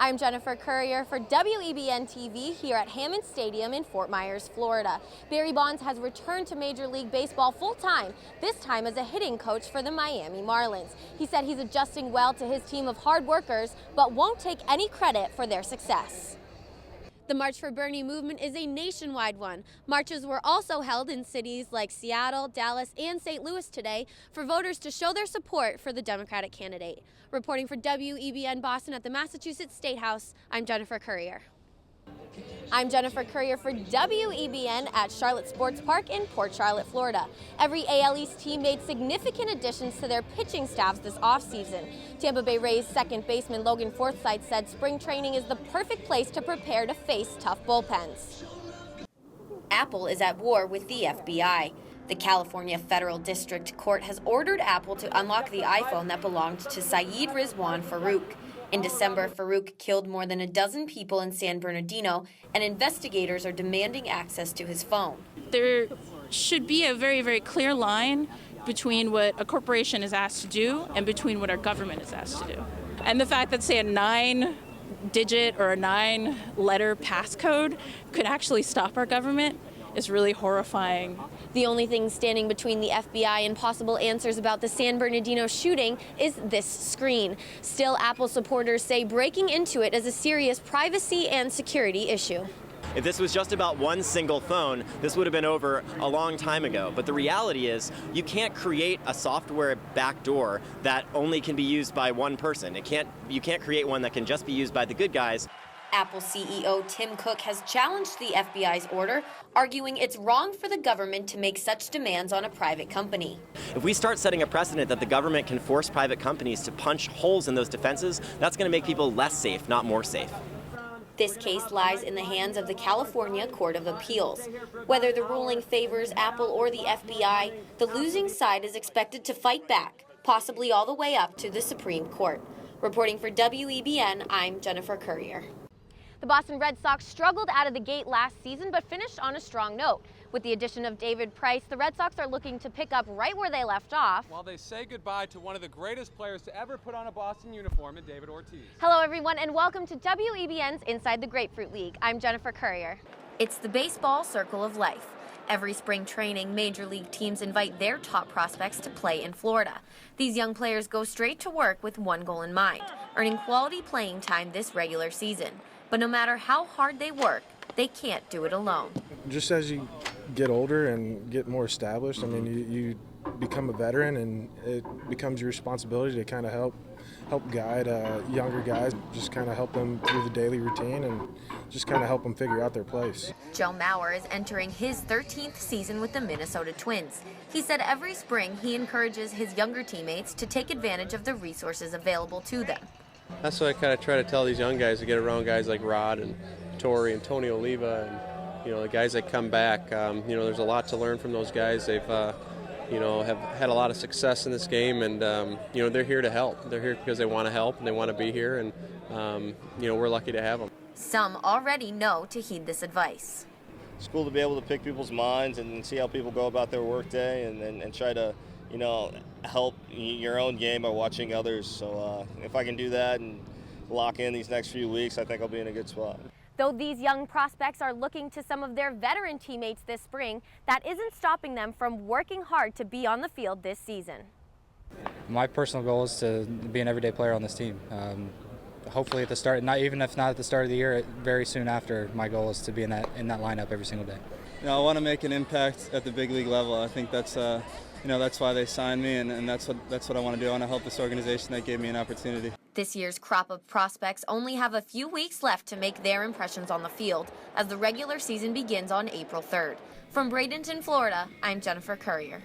I'm Jennifer Currier for WEBN TV here at Hammond Stadium in Fort Myers, Florida. Barry Bonds has returned to Major League Baseball full-time, this time as a hitting coach for the Miami Marlins. He said he's adjusting well to his team of hard workers, but won't take any credit for their success. The March for Bernie movement is a nationwide one. Marches were also held in cities like Seattle, Dallas, and St. Louis today for voters to show their support for the Democratic candidate. Reporting for WEBN Boston at the Massachusetts State House, I'm Jennifer Currier. I'm Jennifer Currier for WEBN at Charlotte Sports Park in Port Charlotte, Florida. Every AL East team made significant additions to their pitching staffs this offseason. Tampa Bay Rays second baseman Logan Forsythe said spring training is the perfect place to prepare to face tough bullpens. Apple is at war with the FBI. The California Federal District Court has ordered Apple to unlock the iPhone that belonged to Saeed Rizwan Farouk. In December, Farouk killed more than a dozen people in San Bernardino, and investigators are demanding access to his phone. There should be a very, very clear line between what a corporation is asked to do and between what our government is asked to do. And the fact that, say, a 9-digit or a 9-letter passcode could actually stop our government is really horrifying. The only thing standing between the FBI and possible answers about the San Bernardino shooting is this screen. Still, Apple supporters say breaking into it is a serious privacy and security issue. If this was just about one single phone, this would have been over a long time ago. But the reality is, you can't create a software backdoor that only can be used by one person. You can't create one that can just be used by the good guys. Apple CEO Tim Cook has challenged the FBI's order, arguing it's wrong for the government to make such demands on a private company. If we start setting a precedent that the government can force private companies to punch holes in those defenses, that's going to make people less safe, not more safe. This case lies in the hands of the California Court of Appeals. Whether the ruling favors Apple or the FBI, the losing side is expected to fight back, possibly all the way up to the Supreme Court. Reporting for WEBN, I'm Jennifer Currier. The Boston Red Sox struggled out of the gate last season, but finished on a strong note. With the addition of David Price, the Red Sox are looking to pick up right where they left off, while they say goodbye to one of the greatest players to ever put on a Boston uniform in David Ortiz. Hello everyone, and welcome to WEBN's Inside the Grapefruit League. I'm Jennifer Currier. It's the baseball circle of life. Every spring training, major league teams invite their top prospects to play in Florida. These young players go straight to work with one goal in mind, earning quality playing time this regular season. But no matter how hard they work, they can't do it alone. Just as you get older and get more established, I mean, you become a veteran, and it becomes your responsibility to kind of help guide younger guys, just kind of help them through the daily routine and just kind of help them figure out their place. Joe Mauer is entering his 13th season with the Minnesota Twins. He said every spring he encourages his younger teammates to take advantage of the resources available to them. That's what I kind of try to tell these young guys, to get around guys like Rod and Torrey and Tony Oliva, and the guys that come back. There's a lot to learn from those guys. They've have had a lot of success in this game, and they're here to help. They're here because they want to help and they want to be here, and we're lucky to have them. Some already know to heed this advice. It's cool to be able to pick people's minds and see how people go about their workday, and try to help your own game by watching others. So if I can do that and lock in these next few weeks, I think I'll be in a good spot. Though these young prospects are looking to some of their veteran teammates this spring, that isn't stopping them from working hard to be on the field this season. My personal goal is to be an everyday player on this team. Hopefully at the start, even if not at the start of the year, very soon after, my goal is to be in that lineup every single day. I want to make an impact at the big league level. I think that's that's why they signed me, and that's what I want to do. I want to help this organization that gave me an opportunity. This year's crop of prospects only have a few weeks left to make their impressions on the field as the regular season begins on April 3rd. From Bradenton, Florida, I'm Jennifer Currier.